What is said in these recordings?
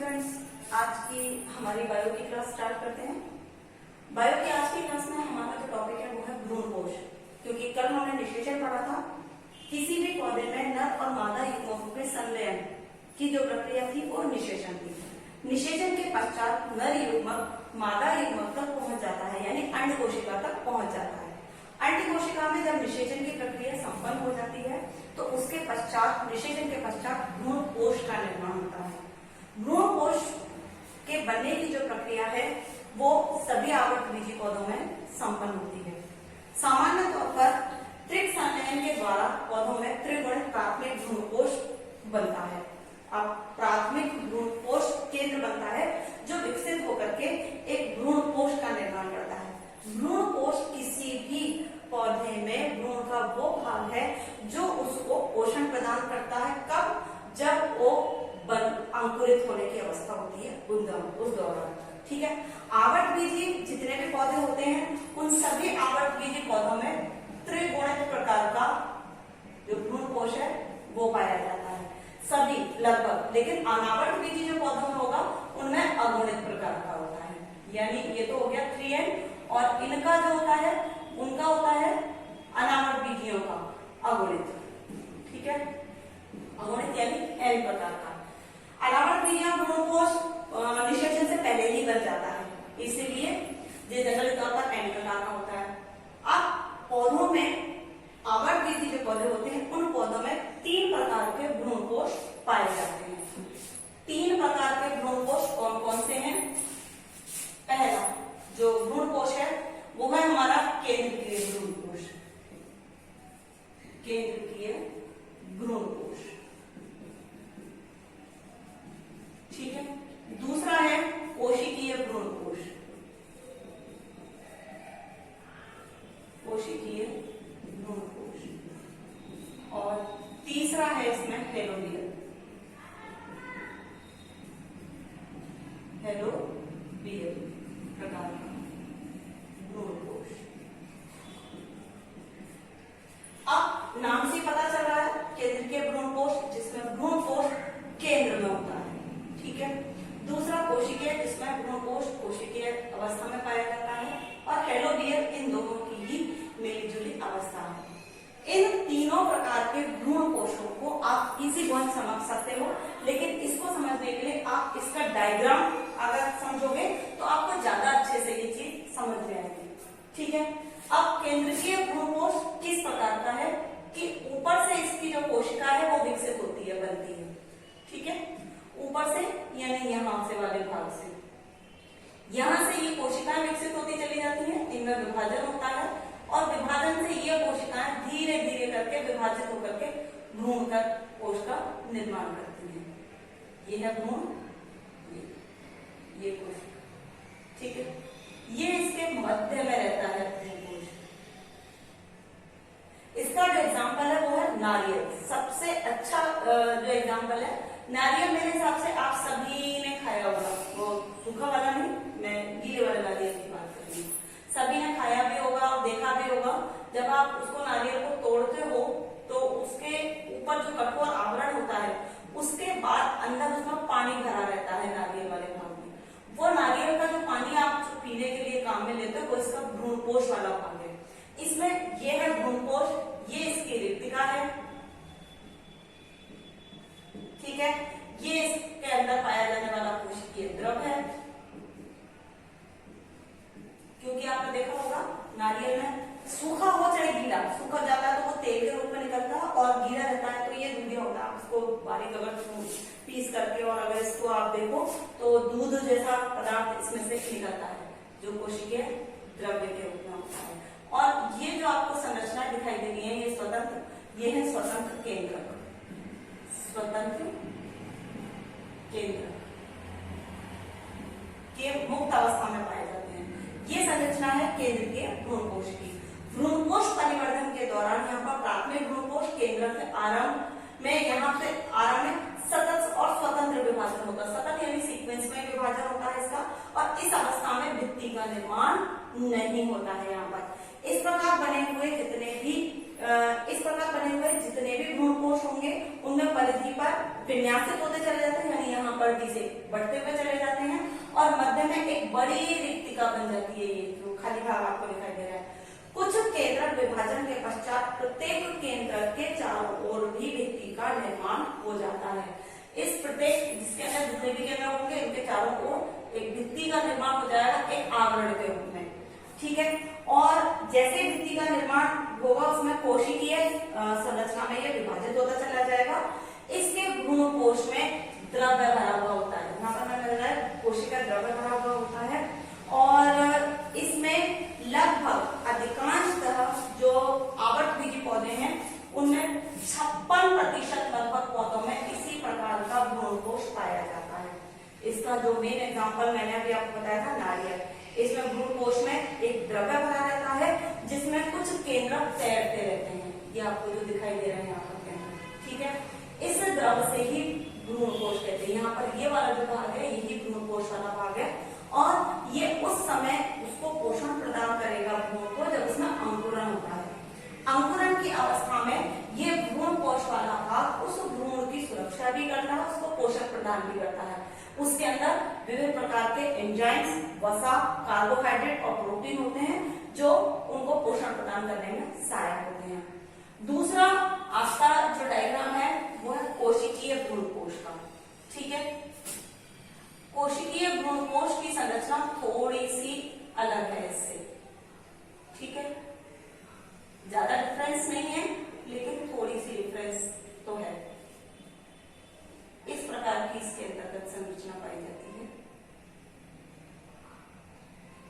Students, आज की हमारी बायो की क्लास स्टार्ट करते हैं। बायो की आज की क्लास में हमारा जो टॉपिक है वो है भ्रूणकोश। क्योंकि कल हमने निषेचन पढ़ा था। किसी भी पौधे में नर और मादा युग्मों के संलयन की जो प्रक्रिया थी वो निषेचन थी। निषेचन के पश्चात नर युग्मक मादा युग्मक तक पहुंच जाता है, यानी अंड कोशिका तक पहुंच जाता है। अंड कोशिका में जब निषेचन की प्रक्रिया संपन्न हो जाती है तो उसके पश्चात निषेचन के पश्चात भ्रूणकोश का निर्माण होता है। भ्रूणकोश के बनने की जो प्रक्रिया है वो सभी आवर्तबीजी पौधों में संपन्न होती है। सामान्य तौर पर त्रिक संलयन के द्वारा पौधों में त्रिगुणित प्राथमिक भ्रूणकोश बनता है। अब प्राथमिक भ्रूणकोश केंद्र बनता है जो विकसित होकर के एक भ्रूणकोश का निर्माण करता है। भ्रूणकोश किसी भी पौधे में भ्रूण का वो भाग है जो उसको पोषण प्रदान करता है। कब? जब वो अंकुरित होने की अवस्था होती है उस दौरान। ठीक है। आवर्तबीजी जितने भी पौधे होते हैं उन सभी आवर्तबीजी पौधों में त्रिगुणित प्रकार का जो भ्रूणकोश है वो पाया जाता है, सभी लगभग। लेकिन अनावर्तबीजी जो पौधों में होगा उनमें अगुणित प्रकार का होता है। यानी ये तो हो गया 3N, और इनका जो होता है उनका होता है अनावर्तबीजियों का अगुणित। ठीक है, अगुणित यानी N प्रकार का। अनावर्तबीजियों भ्रूणकोश निषेचन से पहले ही बन जाता है, इसीलिए ये जनरल तौर पर N प्रकार का होता है। अब पौधों में आवर्तबीजी जो पौधे होते हैं उन पौधों में 3 प्रकार के भ्रूणकोश पाए जाते हैं। 3 प्रकार के भ्रूणकोश कौन कौन से हैं? पहला जो भ्रूणकोश है वो है हमारा केंद्रीय भ्रूणकोश। केंद्रीय भ्रूणकोश, ठीक है। दूसरा है कोशिकीय भ्रूणकोश। कोशिकीय भ्रूणकोश। और तीसरा है इसमें हेलोबियल। हेलोबियल प्रकार का भ्रूणकोश। अब नाम से पता चल रहा है केंद्रीय भ्रूणकोश, जिसमें भ्रूणकोश केंद्र में होता है। ठीक है। दूसरा कोशिकीय, जिसमें भ्रूणकोश कोशिकीय अवस्था में पाया जाता है, और हेलोबियल इन दोनों की ही मिलीजुली अवस्था है। इन तीनों प्रकार के भ्रूणकोशों को आप इजी वन समझ सकते हो, लेकिन इसको समझने के लिए आप इसका डायग्राम अगर समझोगे तो आपको ज्यादा अच्छे से ये चीज समझ में आएगी। ठीक है। अब केंद्रीय भ्रूणकोश किस प्रकार का है कि ऊपर से इसकी जो कोशिका है वो विकसित होती है, बनती है। ठीक है, ऊपर से यानी यहाँ से वाले भाग से, यहां से ये कोशिकाएं विकसित होती चली जाती हैं, इनमें विभाजन होता है, और विभाजन से ये कोशिकाएं धीरे धीरे करके विभाजित होकर के भ्रूण का कोश का निर्माण करती हैं। ये है भ्रूण, ये कोशिका। ठीक है, ये इसके मध्य में रहता है भ्रूणकोश। इसका जो एग्जाम्पल है वो है नारियल। सबसे अच्छा जो एग्जाम्पल है नारियल, मेरे हिसाब से आप सभी ने खाया होगा। वो सूखा वाला नहीं, मैं गीले वाले नारियल की बात कर रही हूँ। सभी ने खाया भी होगा और देखा भी होगा। जब आप उसको नारियल को तोड़ते हो तो उसके ऊपर जो कठोर आवरण होता है उसके बाद अंदर उसमें पानी भरा रहता है नारियल वाले भाग में। वो नारियल का जो पानी आप पीने के लिए काम में लेते हो वो इसका भ्रूणकोश वाला भाग है। इसमें ये है भ्रूणकोश, ये इसकी रिक्तिका है। ठीक है, ये इसके अंदर पाया जाने वाला कोशिकीय द्रव है। क्योंकि आपने देखा होगा नारियल में सूखा हो चाहे गीला, सूखा जाता है तो वो तेल के रूप में निकलता है, और गीला रहता है तो ये दूधिया होता है। आप इसको बारीक अगर पीस करके और अगर इसको आप देखो तो दूध जैसा पदार्थ इसमें से निकलता है जो कोशिकीय द्रव्य के रूप में होता है। और ये जो आपको संरचना दिखाई दे रही है ये स्वतंत्र, ये है स्वतंत्र केंद्रक। स्वतंत्र केंद्र के मुक्त अवस्था में पाए जाते हैं। ये संरचना है केंद्रीय भ्रूणकोश की। भ्रूणकोश परिवर्धन के दौरान यहाँ पर प्राथमिक भ्रूणकोश केंद्र से आरंभ में सतत और स्वतंत्र विभाजन होता है। सतत यानी सीक्वेंस में विभाजन होता है इसका, और इस अवस्था में भित्ति का निर्माण नहीं होता है। यहाँ पर इस प्रकार बने हुए जितने भी भ्रूणकोश होंगे उनमें परिधि पर विन्यासित होते चले जाते हैं, यानी यहाँ पर दी से बढ़ते हुए चले जाते हैं और मध्य में एक बड़ी रिक्तिका बन जाती है। ये जो खाली भाग आपको दिखाई दे रहा है। कुछ केंद्रक विभाजन के पश्चात प्रत्येक केंद्रक के चारों ओर भी भित्ति का निर्माण हो जाता है। इस प्रत्येक जिसके अंदर जितने भी केंद्र होंगे उनके चारों ओर एक भित्ति का निर्माण हो जाएगा एक आवरण के रूप में, ठीक है। और जैसे भित्ति का निर्माण होगा उसमें कोशिकीय संरचना में यह विभाजित होता चला जाएगा। इसके भ्रूणकोश में द्रव्य भरा हुआ होता है। यहाँ पर हमें मिल रहा है कोशिका द्रव्य भरा हुआ होता है और इसमें लगभग अधिकांशतः जो आवर्तबीजी पौधे हैं उनमें 56% लगभग पौधों में इसी प्रकार का भ्रूणकोश पाया जाता है। इसका जो मेन एग्जांपल मैंने अभी आपको बताया था नारियल, इसमें भ्रूणकोश में एक द्रव्य भरा रहता है जिसमें कुछ केंद्रक तैरते रहते हैं। ये आपको जो दिखाई दे रहे हैं यहाँ पर केंद्र, ठीक है। इस द्रव्य से ही भ्रूणकोश कहते हैं। यहाँ पर ये वाला जो भाग है यही भ्रूणकोश वाला भाग है और ये उस समय उसको पोषण प्रदान करेगा भ्रूण को जब उसमें अंकुरण होता है। अंकुरण की अवस्था में ये भ्रूणकोश वाला भाग उस भ्रूण की सुरक्षा भी करता है, उसको पोषक प्रदान भी करता है। उसके अंदर विभिन्न प्रकार के एंजाइम्स, वसा, कार्बोहाइड्रेट और प्रोटीन होते हैं जो उनको पोषण प्रदान करने में सहायक होते हैं। दूसरा आपका जो डायग्राम है वो है कोशिकीय भ्रूणकोश का, ठीक है। कोशिकीय भ्रूणकोश की संरचना थोड़ी सी अलग है इससे, ठीक है। ज्यादा डिफरेंस नहीं है लेकिन थोड़ी सी डिफरेंस तो है। इस प्रकार की इसके अंतर्गत संरचना पाई जाती है।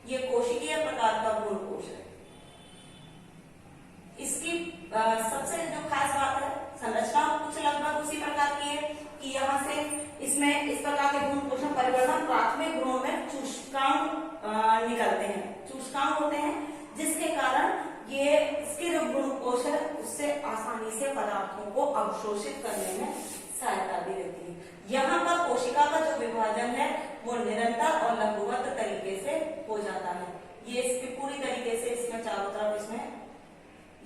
यह कोशिकीय प्रकार का भ्रूणकोश है। इसकी सबसे जो खास बात है संरचना कुछ लगभग उसी प्रकार की है कि यहाँ से इसमें इस प्रकार के भ्रूणकोश में परिवर्तन प्राथमिक भ्रूण में चूष्कांग निकलते हैं, चूष्कांग होते हैं जिसके कारण ये इसके जो भ्रूणकोश है उससे आसानी से पदार्थों को अवशोषित करने में सहायता भी रहती है। यहाँ पर कोशिका का जो विभाजन है वो निरंतर और लघुवत तरीके से हो जाता है। ये इसकी पूरी तरीके से इसमें चारों तरफ इसमें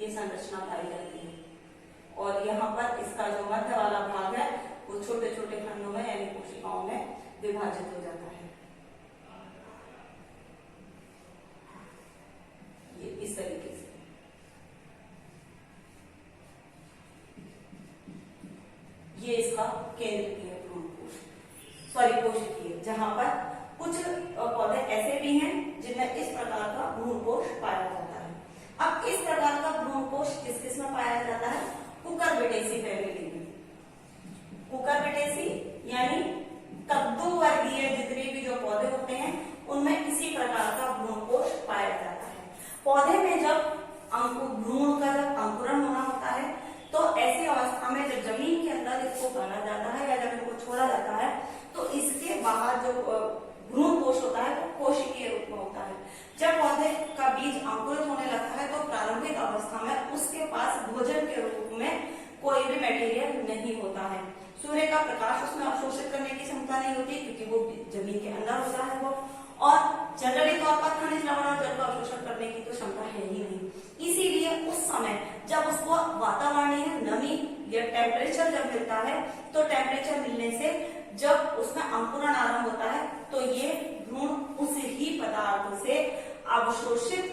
ये संरचना पाई जाती है और यहाँ पर इसका जो मध्य वाला भाग है वो छोटे छोटे खंडों में यानी कोशिकाओं में विभाजित हो जाता है। ये इस तरीके से ये इसका केंद्रीय भ्रूणकोश कोशिकीय, जहां पर कुछ पौधे ऐसे भी हैं जिनमें इस प्रकार का भ्रूणकोश पाया जाता है। अब इस प्रकार का भ्रूणकोश किस किस में पाया जाता है? कुकुरबिटेसी फैमिली में। कुकुरबिटेसी यानी कद्दू वर्गीय जितने भी जो पौधे होते हैं उनमें इसी प्रकार का भ्रूणकोश पाया जाता है। पौधे में जब भ्रूण का जब अंकुरण होना होता है तो ऐसी अवस्था में जब जमीन के अंदर इसको गाड़ा जाता है या जब इनको छोड़ा जाता है तो इसके बाहर जो भ्रूणकोश होता है वो कोशिकीय रूप में होता है। जब पौधे का बीज अंकुरित होने लगता है तो प्रारंभिक अवस्था में उसके पास भोजन के रूप में कोई भी मटेरियल नहीं होता है। सूर्य का प्रकाश उसमें अवशोषित करने की क्षमता नहीं होती क्योंकि वो जमीन के अंदर होता है वो, और जनरली तौर पर खनिज लवण और जल का अवशोषण करने की तो क्षमता है ही नहीं। इसीलिए उस समय जब उसको वातावरणीय नमी या टेम्परेचर जब मिलता है तो टेम्परेचर मिलने से जब उसमें अंकुरण आरंभ होता है तो ये भ्रूण उस ही पदार्थ से अवशोषित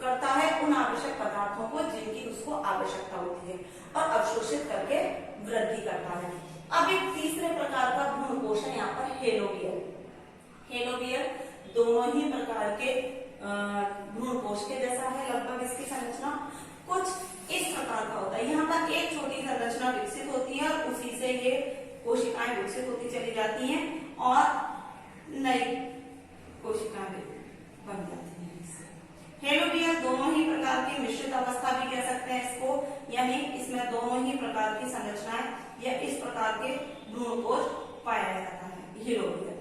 करता है उन आवश्यक पदार्थों को जिनकी उसको आवश्यकता होती है और अवशोषित करके वृद्धि करता है। अब एक तीसरे प्रकार का भ्रूणकोश है यहाँ पर हेलोबियल। हेलोबियल दोनों ही प्रकार के भ्रूणकोश के जैसा है लगभग इसकी संरचना कुछ इस प्रकार का होता है। यहाँ पर एक छोटी संरचना विकसित होती है और उसी से ये कोशिकाएं विकसित होती चली जाती हैं और नई कोशिकाएं बन जाती हैं। हेलोबियल दोनों ही प्रकार की मिश्रित अवस्था भी कह सकते हैं इसको, यानी इसमें दोनों ही प्रकार की संरचनाएं या इस प्रकार के भ्रूणकोश पाया जाता है। हेलोबियल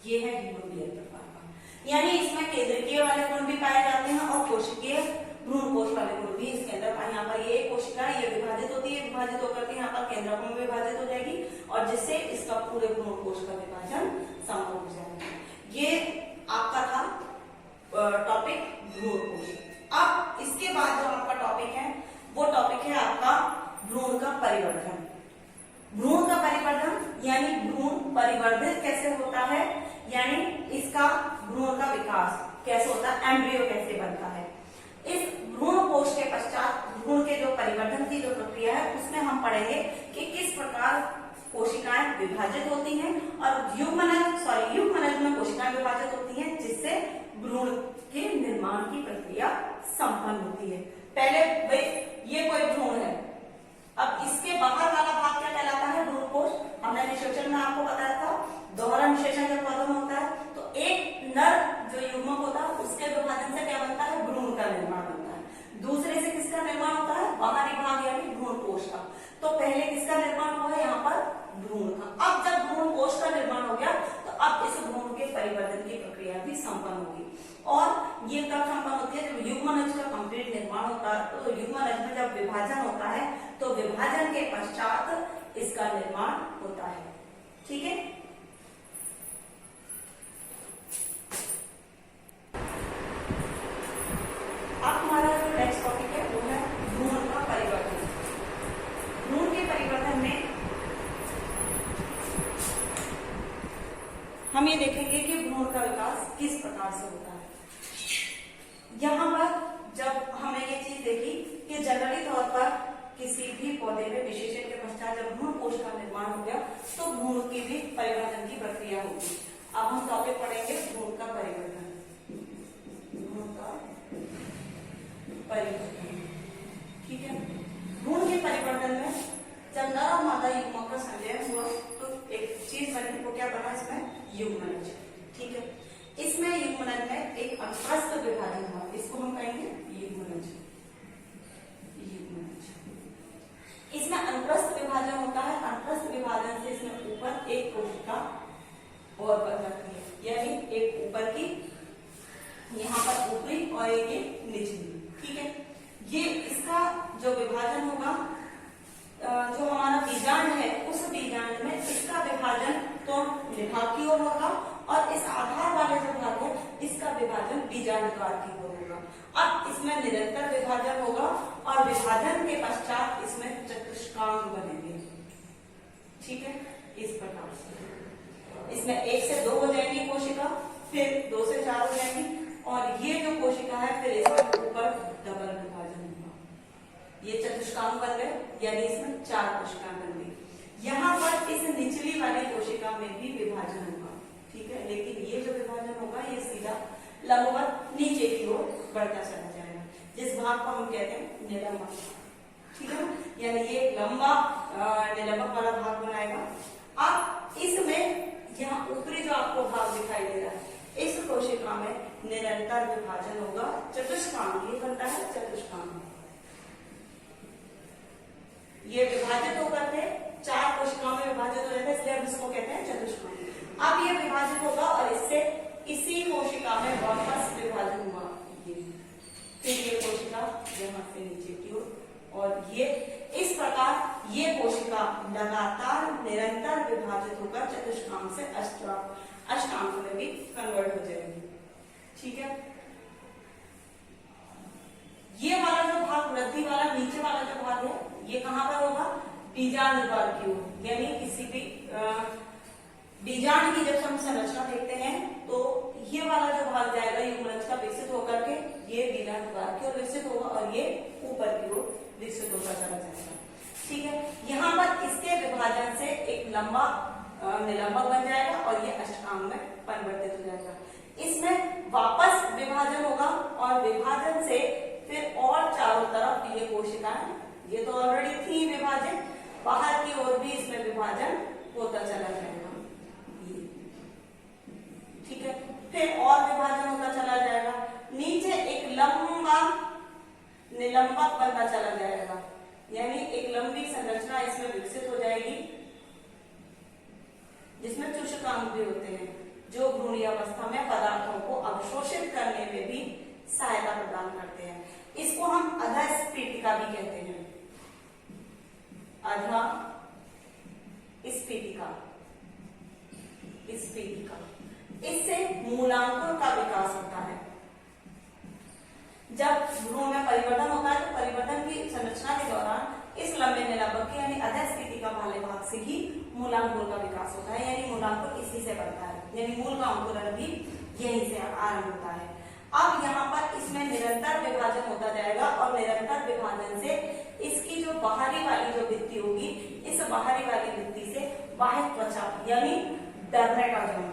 ये है हेलोबियल प्रकार का, यानी इसमें केंद्रीय वाले गुण भी पाए जाते हैं और कोशिकीय भ्रूणकोश वाले गुण भी इसके अंदर पाए। यहाँ पर ये कोशिका ये विभाजित होती है, विभाजित होकर के यहाँ पर केंद्रकों में विभाजित हो जाएगी और जिससे इसका पूरे भ्रूणकोश का विभाजन संभव हो जाएगा। ये आपका था टॉपिक भ्रूणकोश। अब इसके बाद जो आपका टॉपिक है वो टॉपिक है आपका भ्रूण का परिवर्धन। भ्रूण का परिवर्धन यानी भ्रूण परिवर्धित कैसे होता है, यानी इसका भ्रूण का विकास कैसे होता है, एम्ब्रियो कैसे बनता है। इस भ्रूण कोश के पश्चात भ्रूण के जो परिवर्धन की जो प्रक्रिया है उसमें हम पढ़ेंगे कि किस प्रकार कोशिकाएं विभाजित होती हैं और युग्मनज में कोशिकाएं विभाजित होती हैं, जिससे भ्रूण के निर्माण की प्रक्रिया संपन्न होती है। पहले भाई ये कोई भ्रूण है, अब इसके बाहर वाला भाग क्या कहलाता है, भ्रूण कोश। हमने निषेचन में आपको बताया था, दोहरा निषेचन जब पौधों में होता है तो एक नर जो युग्मक होता है उसके विभाजन से क्या बनता है, भ्रूण का निर्माण बनता है। दूसरे से किसका निर्माण होता है, बाहरी भाग यानी भ्रूण कोश का। तो पहले किसका निर्माण हुआ है, यहाँ पर भ्रूण का। अब जब भ्रूण कोश का निर्माण हो गया तो अब इस भ्रूण के परिवर्तन की प्रक्रिया भी संपन्न होगी। और ये कब संपन्न होती है, जब युग्मनज का कंप्लीट निर्माण होता है। तो युग्मनज में जब विभाजन होता है तो विभाजन के पश्चात इसका निर्माण होता है। ठीक है, अब हमारा जो नेक्स्ट टॉपिक है वो है भ्रूण का परिवर्तन। भ्रूण के परिवर्तन में हम ये देखेंगे कि भ्रूण का विकास किस प्रकार से होता है। यहाँ पर जब हमने ये चीज देखी कि जनरली तौर पर किसी भी पौधे में निषेचन के पश्चात जब भ्रूण कोश का निर्माण हो गया तो भ्रूण की भी परिवर्तन की प्रक्रिया होगी। अब हम टॉपिक पढ़ेंगे भ्रूण का परिवर्तन। भ्रूण का परिवर्तन, ठीक है। भ्रूण के परिवर्तन में जब नर और मादा युग्मक का संचयन हुआ तो एक चीज बनी, वो क्या बना, इसमें युग्मनज। ठीक है, इसमें युग्मनज में एक अनुप्रस्थ विभाजन हुआ, इसको हम कहेंगे युग्मनज। इसमें अनुप्रस्थ विभाजन होता है। अनुप्रस्थ विभाजन से इसमें ऊपर एक कोशिका और बन जाती है, यानी एक ऊपर की, यहाँ पर ऊपरी और एक निचली। ठीक है, ये इसका जो विभाजन होगा, जो हमारा बीजांड है उस बीजांड में इसका विभाजन तो निभाग की ओर होगा और इस आधार वाले जो भाग है इसका विभाजन बीजांडद्वार की ओर होगा। अब इसमें निरंतर विभाजन होगा और विभाजन के पश्चात इसमें चतुष्कांग बनेंगे। ठीक है, इस प्रकार से इसमें 1 से 2 हो जाएंगी कोशिका, फिर 2 से 4 हो जाएंगी और ये जो कोशिका है फिर इसके ऊपर डबल विभाजन होगा। ये चतुष्कांग बन गए, यानी इसमें 4 कोशिका बन गई। यहाँ पर इस निचली वाली कोशिका में भी विभाजन होगा। ठीक है, लेकिन ये जो विभाजन होगा ये सीधा लंबवत नीचे की ओर बढ़ता चला जाएगा, जिस भाग को हम कहते हैं निलंबक। ठीक है, यानी ये लंबा निलंबक वाला भाग बनाएगा। अब इसमें यहाँ ऊपरी जो आपको भाग दिखाई दे रहा है, इस कोशिका में निरंतर विभाजन होगा, चतुष्कांग ये बनता है, चतुष्कांग। ये विभाजित होकर के 4 कोशिकाओं में विभाजित हो जाते हैं, इसलिए हम इसको कहते हैं चतुष्कांग। अब ये विभाजित होगा और इससे इसी कोशिका में वापस विभाजन हुआ, फिर ये कोशिका यहाँ से नीचे की ओर, और ये इस प्रकार ये कोशिका लगातार निरंतर विभाजित होकर चतुष्कांग से अष्टांग में भी कन्वर्ट हो जाएगी। ठीक है, ये वाला जो भाग वृद्धि वाला नीचे वाला जो भाग है ये कहां पर होगा, बीजांडद्वार की ओर, यानी किसी भी बीजांड की जब हम संरचना देखते हैं तो ये वाला जो भाग जाएगा युग्मनज का विकसित होकर के ये बीजांडद्वार की ओर विकसित होगा और ये ऊपर की ओर विकसित होकर चला जाएगा। ठीक है, यहाँ पर इसके विभाजन से एक लंबा निलंबक बन जाएगा और ये अष्टांग में परिवर्तित हो जाएगा। इसमें वापस विभाजन होगा और विभाजन से फिर और चारों तरफ ये कोशिकाएं, ये तो ऑलरेडी थी विभाजन, बाहर की ओर भी इसमें विभाजन होता चला जाएगा। ठीक है, फिर और विभाजन होता चला जाएगा, नीचे एक लंबा निलंबक बनता चला जाएगा, यानी एक लंबी संरचना इसमें विकसित हो जाएगी जिसमें चूषकांग भी होते हैं, जो भ्रूणीय अवस्था में पदार्थों को अवशोषित करने में भी सहायता प्रदान करते हैं। इसको हम अधस्फीटिका भी कहते हैं, अधस्फीटिका। इससे मूलांकुर का विकास होता है। जब भ्रूण में परिवर्तन होता है तो परिवर्तन की संरचना के दौरान इस लंबे निलंबक के यानी अधः स्थिति का पहले भाग से ही मूलांकुर का विकास होता है, यानी मूलांकुर इसी से बढ़ता है, यानी मूल का अंकुरण भी यहीं से आरंभ होता है। अब यहाँ पर इसमें निरंतर विभाजन होता जाएगा और निरंतर विभाजन से इसकी जो बाहरी वाली जो भित्ति होगी, इस बाहरी वाली भित्ति से बाह्य त्वचा यानी डर्मेटाजोन,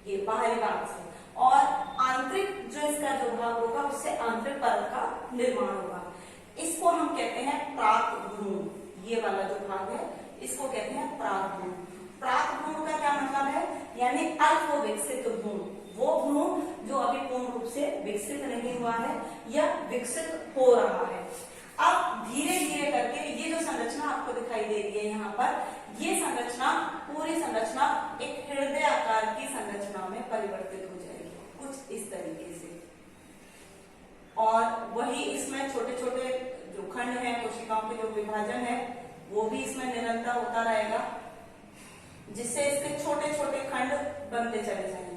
ये बाहरी भाग से, और आंतरिक जो इसका जो भाग होगा उससे आंतरिक परत का निर्माण होगा। इसको हम कहते हैं प्राकभ्रूण, ये वाला जो भाग है इसको कहते हैं प्राकभ्रूण। प्राकभ्रूण का क्या मतलब है, यानी अल्प विकसित भ्रूण, वो भ्रूण जो अभी पूर्ण रूप से विकसित नहीं हुआ है या विकसित हो रहा है। अब धीरे धीरे करके ये जो संरचना आपको दिखाई दे रही है यहाँ पर, ये संरचना पूरी संरचना एक हृदय आकार की संरचना में परिवर्तित हो जाएगी, कुछ इस तरीके से। और वही इसमें छोटे छोटे जो खंड है, कोशिकाओं के जो विभाजन है वो भी इसमें निरंतर होता रहेगा, जिससे इसके छोटे छोटे खंड बनते चले जाएंगे।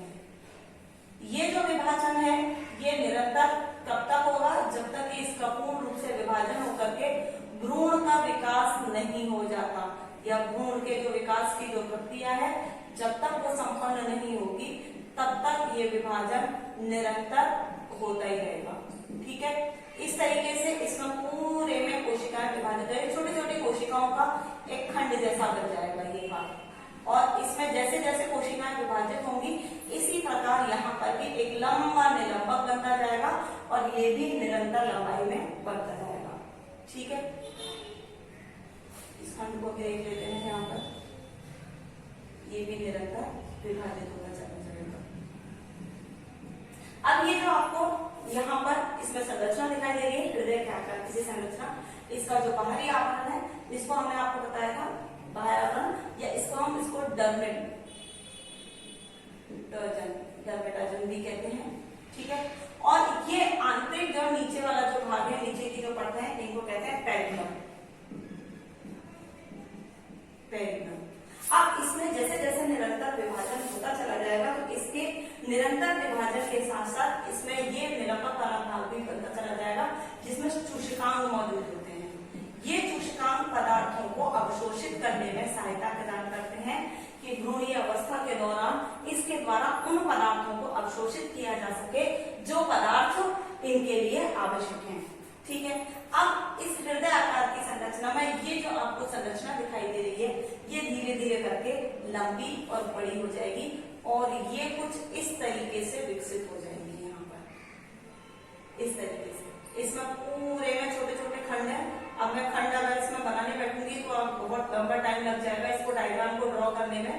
ये जो विभाजन है ये निरंतर कब तक होगा, जब तक कि इसका पूर्ण रूप से विभाजन होकर के भ्रूण का विकास नहीं हो जाता, या भ्रूण के जो विकास की जो प्रक्रिया है जब तक वो संपन्न नहीं होगी तब तक ये विभाजन निरंतर होता ही रहेगा। ठीक है, इस तरीके से इसमें पूरे में कोशिकाएं विभाजित है, छोटी छोटी कोशिकाओं का एक खंड जैसा बन जाएगा ये भाग, और इसमें जैसे जैसे कोशिकाएं विभाजित होंगी इसी प्रकार यहाँ पर भी एक लंबा निलंबक बनता जाएगा और ये भी निरंतर लंबाई में बढ़ता जाएगा। ठीक है, इस खंड को भी देख लेते हैं, यहाँ पर ये भी निरंतर विभाजित होता चला जाएगा। अब ये जो आपको यहाँ पर इसमें संरचना दिखाई दे रही है, हृदय के आकार की संरचना, इसका जो बाहरी आवरण है जिसको हमने आपको बताया था बाह्य आवरण, या इसको डर्मेटाजन भी कहते हैं। ठीक है, और ये आंतरिक जो नीचे वाला जो भाग है, नीचे की जो परत है, इनको कहते हैं पेरिनम। अब इसमें जैसे जैसे निरंतर विभाजन होता चला जाएगा तो इसके निरंतर विभाजन के साथ साथ इसमें ये निलंबक वाला भाग भी बनता चला जाएगा, जिसमें चूषिकांग मौजूद होते हैं। ये चूषिकांग पदार्थों को अवशोषित करने में सहायता प्रदान करते हैं कि भ्रूणीय अवस्था के दौरान इसके द्वारा उन पदार्थों को अवशोषित किया जा सके जो पदार्थ इनके लिए आवश्यक हैं। ठीक है, अब इस हृदय आकार की संरचना में ये जो आपको संरचना दिखाई दे रही है ये धीरे धीरे करके लंबी और बड़ी हो जाएगी और ये कुछ इस तरीके से विकसित हो जाएगी। यहाँ पर इस तरीके से इसमें पूरे में छोटे छोटे खंड है। अब मैं खंड अगर इसमें बनाने बैठूंगी तो अब बहुत लंबा टाइम लग जाएगा इसको डायग्राम को ड्रॉ करने में।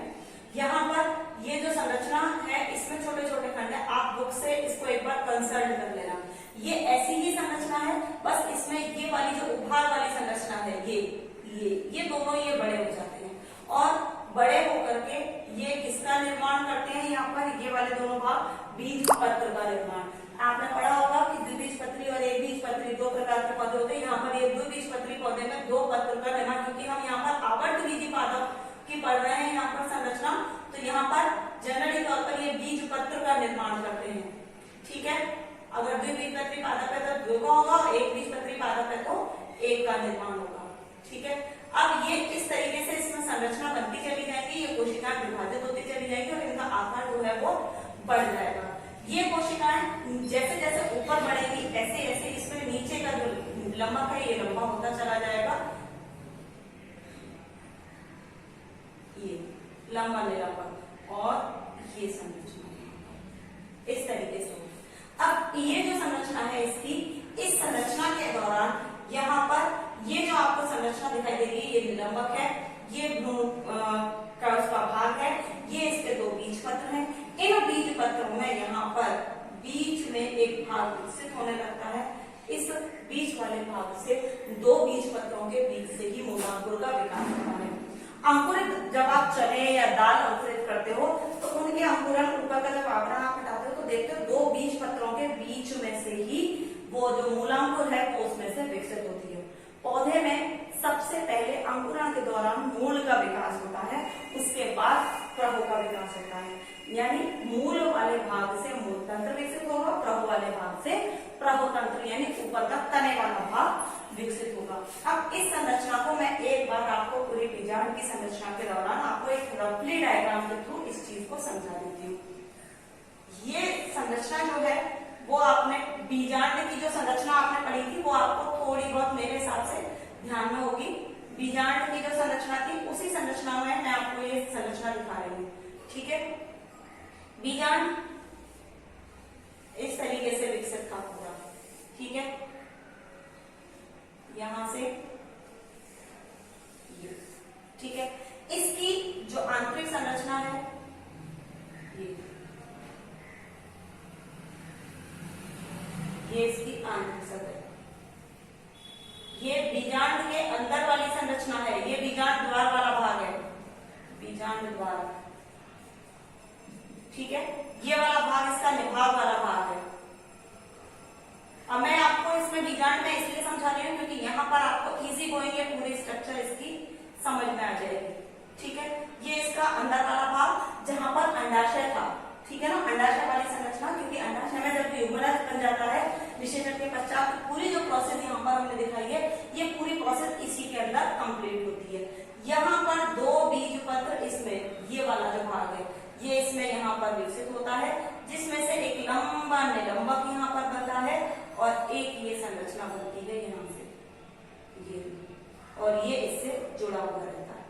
यहाँ पर ये जो संरचना है इसमें छोटे छोटे खंड है, आप बुक से इसको एक बार कंसल्ट कर लेना। ये ऐसी ही संरचना है, बस इसमें ये वाली जो उभार वाली संरचना है ये दोनों ये बड़े हो जाते हैं और बड़े होकर के ये किसका निर्माण करते हैं। यहाँ पर ये वाले दोनों भाग बीज पत्र का निर्माण। आपने पढ़ा होगा कि द्विबीजपत्री और एक बीजपत्री दो प्रकार के पौधे होते हैं। यहाँ पर ये द्विबीजपत्री पौधे में दो पत्र का निर्माण, क्योंकि हम यहाँ पर आवर्तबीजी पादप की पढ़ रहे हैं यहाँ पर संरचना, तो यहाँ पर जनरली तौर पर ये बीज पत्र का निर्माण करते हैं। ठीक है, अगर द्विबीजपत्री पादप है तो दो का होगा, एक बीजपत्री पादप है तो एक का निर्माण होगा। ठीक है, अब ये इस तरीके से इसमें संरचना बनती चली जाएगी, ये कोशिकाएं विभाजित होती चली जाएगी और इनका आकार जो है वो बढ़ जाएगा। ये कोशिकाएं जैसे जैसे ऊपर बढ़ेगी ऐसे ऐसे इसमें नीचे का जो लंबक है ये लंबा होता चला जाएगा, ये लंबा निलंबक और ये संरचना इस तरीके से। अब ये जो संरचना है इसकी, इस संरचना के दौरान यहाँ पर ये जो आपको संरचना दिखाई दे रही है ये निलंबक है, ये भ्रूण का उसका भाग है, ये इसके दो बीज पत्र हैं। इन बीज पत्रों में यहाँ पर बीच में एक भाग विकसित होने लगता है। इस बीज वाले भाग से दो बीज पत्रों के बीच से ही मूलांकुर का विकास होता है। अंकुरित जब आप चने या दाल अंकुरित करते हो तो उनके अंकुरन ऊपर का जब आवरण आप हटाते हो तो देखते हो दो बीज पत्रों के बीच में से ही वो जो मूलांकुर है वो उसमें से विकसित होती है। पौधे में सबसे पहले अंकुरण के दौरान मूल का विकास होता है, उसके बाद प्रभु का विकास होता है। यानी मूल वाले भाग से मूल तंत्र विकसित होगा, प्रभु भाग से प्रभुतंत्र यानी ऊपर का तने वाला भाग विकसित होगा। अब इस संरचना को मैं एक बार आपको पूरे बीजांड की संरचना के दौरान आपको एक रफली डायग्राम के थ्रू इस चीज को समझा देती हूँ। ये संरचना जो है वो आपने बीजांड की जो संरचना आपने पढ़ी थी वो आपको थोड़ी बहुत मेरे हिसाब से ध्यान में होगी। बीजांड की जो संरचना थी उसी संरचना में मैं आपको ये संरचना दिखा रही हूँ। ठीक है, बीजांड इस तरीके से विकसित का पूरा। ठीक है, यहां से ये। ठीक है, इसकी जो आंतरिक संरचना है ये इसकी आंतरिक सतह। ये बीजांड के अंदर वाली संरचना है, ये बीजांड द्वार वाला भाग है, बीजांड द्वार। ठीक है, ये वाला भाग इसका निभाग वाला भाग है। अब मैं आपको इसमें बीजांड में इसलिए समझा रही हूँ क्योंकि यहाँ पर आपको इजी गोइंग ये पूरी स्ट्रक्चर इसकी समझ में आ जाएगी। ठीक है, ये इसका अंदर वाला भाग जहां पर अंडाशय था। ठीक है ना, अंडाशय वाली संरचना, क्योंकि अंडाशय में जब युग्मनज बन जाता है निषेचन के पश्चात पूरी जो प्रोसेस यहाँ पर हमने दिखाई है ये पूरी प्रोसेस इसी के अंदर कंप्लीट होती है। यहाँ पर दो बीज पत्र इसमें ये वाला जो भाग है ये इसमें यहाँ पर विकसित होता है, जिसमें से एक लंबा निलंबक यहाँ पर बनता है और एक ये संरचना बनती है यहाँ से ये, और ये इससे जुड़ा हुआ रहता है।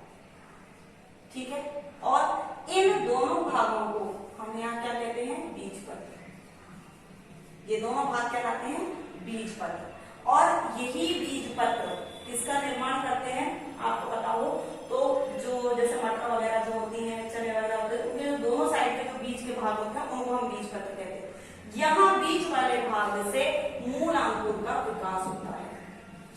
ठीक है, और इन दोनों भागों को हम यहाँ क्या कहते हैं, बीज पत्र। ये दोनों भाग कहलाते हैं बीज पत्र। और यही बीज पत्र किसका निर्माण करते हैं आपको पता हो तो जो जैसे मटर वगैरह जो होती हैं, चने वगैरह होते हैं, उनके दोनों साइड के जो बीज के भाग होते हैं उनको हम बीज पत्र कहते हैं। यहाँ बीज वाले भाग से मूल अंकुर का विकास होता है।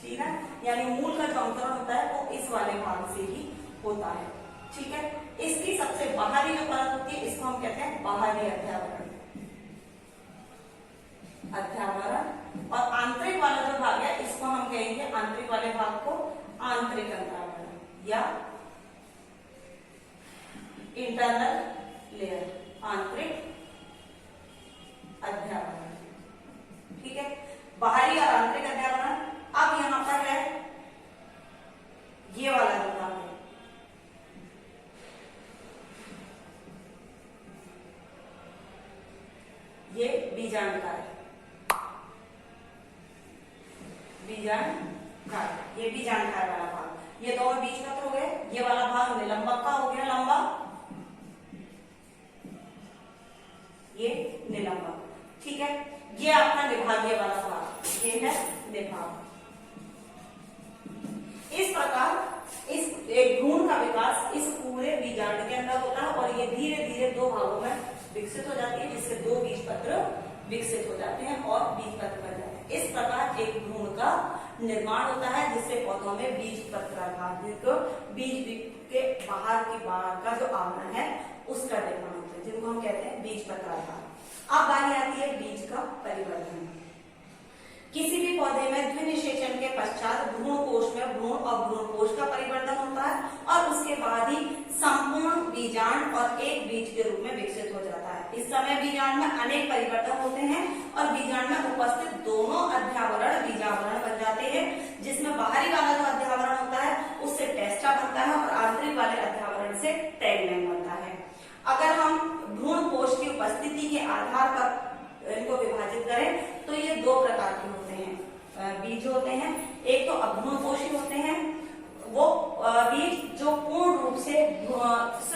ठीक है, यानी मूल का जो अंकुरण होता है वो इस वाले भाग से ही होता है। ठीक है, इसकी सबसे बाहरी जो परत होती है इसको हम कहते हैं बाहरी अध्यावरण। अध्यावरण। और आंतरिक वाला जो भाग है इसको हम कहेंगे, आंतरिक वाले भाग को आंतरिक अध्यावरण या इंटरनल लेयर, आंतरिक अध्यावरण। ठीक है, बाहरी और आंतरिक अध्यावरण। अब यहां पर है ये वाला जो भाग है, ये बीजांडकार है, बीजांडकार, ये बीजांडकार वाला भाग। ये दोनों बीज पत्र हो गए, ये वाला भाग निलंबक का हो गया लंबा, ये निलंबक। ठीक है, ये आपका निभागीय वाला भाग, ये है निभाग। इस प्रकार इस एक भ्रूण का विकास इस पूरे बीजांड के अंदर होता है और ये धीरे धीरे दो भागों में विकसित हो जाती है, जिससे दो बीज पत्र विकसित हो जाते हैं और बीज पत्र बन जाते हैं। इस प्रकार एक भ्रूण का निर्माण होता है जिससे पौधों में बीज पत्राधारित बीज के बाहर का जो आवरण है उसका निर्माण होता है, जिनको हम कहते हैं बीज पत्राधार। अब बारी आती है बीज का परिवर्धन। किसी भी पौधे में द्विनिषेचन के पश्चात भ्रूण कोश में भ्रूण और भ्रूण कोश का परिवर्तन होता है और उसके बाद ही संपूर्ण बीजांड और एक बीज के रूप में विकसित हो जाता है। इस समय बीजांड में अनेक परिवर्तन होते हैं और बीजांड में उपस्थित दोनों अध्यावरण बीजावरण बन जाते हैं, जिसमें बाहरी वाला जो अध्यावरण होता है उससे टेस्टा बनता है और आंतरिक वाले अध्यावरण से टैगमेन बनता है। अगर हम भ्रूण कोश की उपस्थिति के आधार पर इनको विभाजित करें तो ये दो प्रकार के होते हैं बीज होते हैं। एक तो अभ्रूणपोषी होते हैं, वो बीज जो पूर्ण रूप से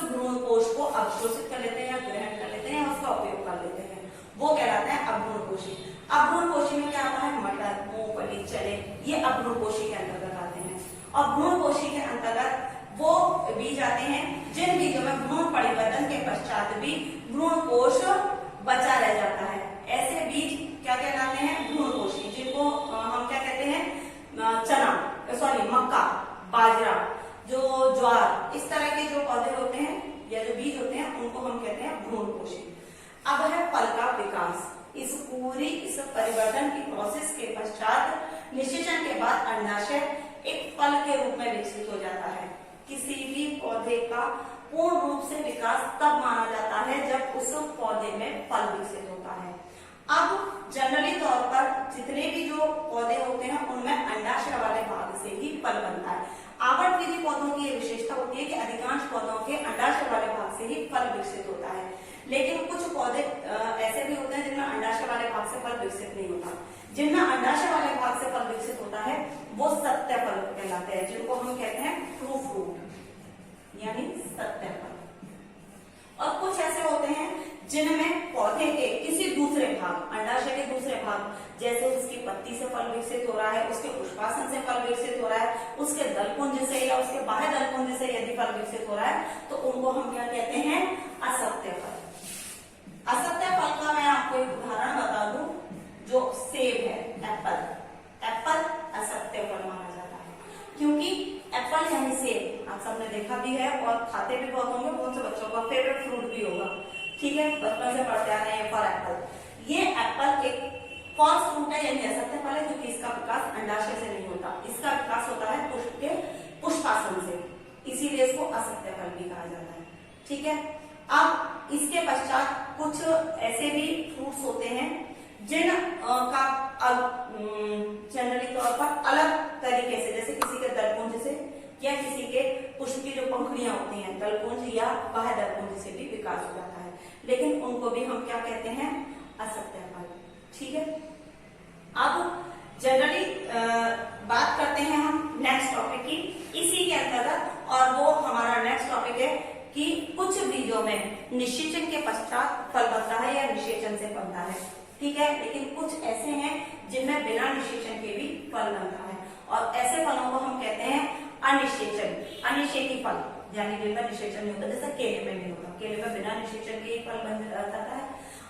भ्रूण कोश को अवशोषित कर लेते हैं या ग्रहण कर लेते हैं या उसका उपयोग कर लेते हैं, वो कहलाते हैं अभ्रूणपोषी। अभ्रूणपोषी में क्या आता है, मटर, मूंगफली, चने, ये अभ्रूणपोषी के अंतर्गत आते हैं। और भ्रूणपोषी के अंतर्गत वो बीज आते हैं जिन बीजों में भ्रूण परिवर्तन के पश्चात भी भ्रूण कोश बचा रह जाता है। ऐसे बीज क्या कहलाते हैं, भ्रूणपोषी, जिनको हम क्या कहते हैं, मक्का, बाजरा, जो ज्वार, इस तरह के जो पौधे होते हैं या जो बीज होते हैं उनको हम कहते हैं भ्रूणपोषी। अब है फल का विकास। इस परिवर्तन की प्रोसेस के पश्चात निषेचन के बाद अंडाशय एक फल के रूप में विकसित हो जाता है। किसी भी पौधे का पूर्ण रूप से विकास तब माना जाता है जब उस पौधे में फल विकसित होता है। अब जनरली तौर पर जितने भी जो पौधे होते हैं उनमें अंडाशय वाले भाग से ही फल बनता है। आवृतबीजी पौधों की ये विशेषता होती है कि अधिकांश पौधों के अंडाशय वाले भाग से ही फल विकसित होता है, लेकिन कुछ पौधे ऐसे भी होते हैं जिनमें अंडाशय वाले भाग से फल विकसित नहीं होता। जिनमें अंडाशय वाले भाग से फल विकसित होता है वो सत्य फल कहलाते हैं, जिनको हम कहते हैं ट्रू फ्रूट यानी सत्य फल। और कुछ ऐसे होते हैं जिनमें पौधे के किसी दूसरे भाग, अंडाशय के दूसरे भाग, जैसे उसकी पत्ती से फल विकसित हो रहा है, उसके पुष्पासन से फल विकसित हो रहा है, उसके दलपुंज से या उसके बाह्य दलपुंज से यदि फल विकसित हो रहा है तो उनको हम क्या कहते हैं? असत्य फल। असत्य फल का मैं आपको एक उदाहरण बता दूं, जो सेब है, एप्पल। एप्पल असत्य फल माना जाता है क्योंकि एप्पल यानी सेब आप सबने देखा भी है और खाते भी बहुत होंगे, बहुत से बच्चों का फेवरेट फ्रूट भी होगा, ठीक है, बचपन से पढ़ते आ रहे हैं फॉर एप्पल। ये एप्पल एक फॉल्स फ्रूट है यानी असत्य फल है क्योंकि इसका विकास अंडाशय से नहीं होता, इसका विकास होता है पुष्प के पुष्पासन से, इसीलिए इसको असत्य फल भी कहा जाता है, ठीक है। अब इसके पश्चात कुछ ऐसे भी फ्रूट्स होते हैं जिन का जनरली तौर पर अलग तरीके से, जैसे किसी के दलपुंज से या किसी के पुष्प की जो पंखुड़ियां होती हैं दलपुंज या बाह्य दलपुंज से भी विकास हो जाता है, लेकिन उनको भी हम क्या कहते हैं? असत्य फल, ठीक है। अब जनरली बात करते हैं हम नेक्स्ट टॉपिक की इसी के अंतर्गत, और वो हमारा नेक्स्ट टॉपिक है कि कुछ बीजों में निषेचन के पश्चात फल बनता है या निषेचन से बनता है, ठीक है, लेकिन कुछ ऐसे हैं जिनमें बिना निषेचन के भी फल बनता है, और ऐसे फलों को हम कहते हैं अनिषेचन, अनिषेकी फल, यानी जिनमें निषेचन नहीं होता, जैसे केले में नहीं होता, केले में बिना निषेचन के फल बन जाता है।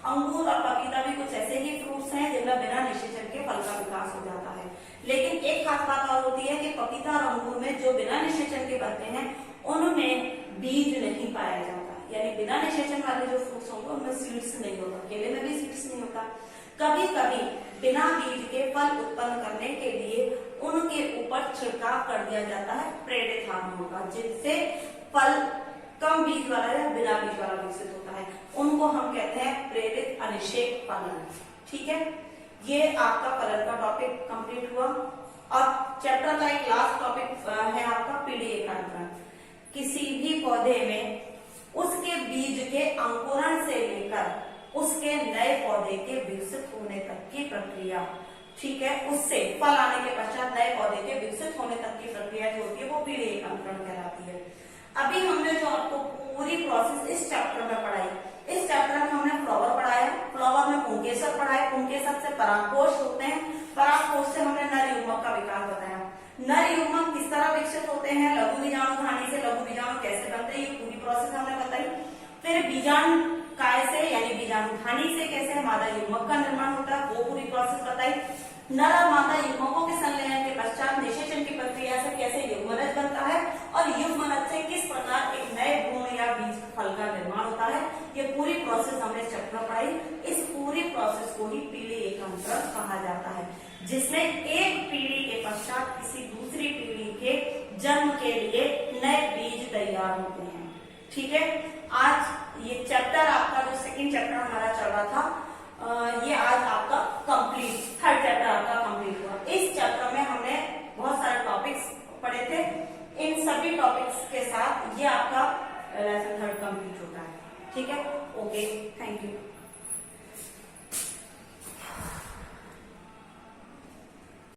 अंगूर और पपीता भी कुछ ऐसे ही फ्रूट्स हैं जिनमें बिना निषेचन के फल का विकास हो जाता है, लेकिन एक खास बात और होती है कि पपीता और अंगूर में जो बिना निषेचन के बनते हैं उनमें बीज नहीं पाया जाता, यानी बिना निषेचन वाले जो फ्रूट्स होंगे उनमें सीड्स नहीं होता, केले में भी सीड्स नहीं होता। कभी कभी बिना बीज के फल उत्पन्न करने के लिए उनके ऊपर छिड़काव कर दिया जाता है प्रेरित हार्मोन का, जिससे फल कम बीज वाला या बिना बीज वाला विकसित होता है, उनको हम कहते हैं प्रेरित अनिषेक फलन, ठीक है। ये आपका फलन का टॉपिक कंप्लीट हुआ। अब चैप्टर का एक लास्ट टॉपिक है आपका पीढ़ी एकांतरण। किसी भी पौधे में उसके बीज के अंकुरण से लेकर उसके नए पौधे के विकसित होने तक की प्रक्रिया, ठीक है, उससे फल आने के पश्चात नए पौधे के विकसित होने तक की प्रक्रिया जो होती है वो पीढ़ी एकांतरण कहलाती है। अभी हमने जो आपको पूरी प्रोसेस इस चैप्टर में पढ़ाई, इस चैप्टर में हमने फ्लावर पढ़ाया, फ्लावर में पुंकेसर पढ़ाया, पुंकेसर से परागकोश होते हैं, परागकोश से हमने नर युग्मक का विकास बताया, नर युग्मक किस तरह विकसित होते हैं, लघु बीजाणु धानी से लघु बीजाणु कैसे बनते हैं, ये पूरी प्रोसेस हमने बताई। फिर बीजाणु काय से यानी बीजाणु धानी से कैसे मादा युग्मक का निर्माण होता है वो पूरी प्रोसेस बताई। नर और मादा युग्मकों के संलयन के पश्चात निषेचन की प्रक्रिया से कैसे युग्मनज बनता है और युग्मनज से किस प्रकार एक नए भ्रूण या बीज फल का निर्माण होता है, ये पूरी प्रोसेस हमने चैप्टर में पढ़ाई। इस पूरी प्रोसेस को ही पीढ़ी एकांतरण कहा जाता है, जिसमें एक पीढ़ी के पश्चात किसी दूसरी पीढ़ी के जन्म के लिए नए बीज तैयार होते हैं, ठीक है। आज ये चैप्टर आपका जो सेकंड चैप्टर हमारा चल रहा था ये आज आपका कंप्लीट, थर्ड चैप्टर आपका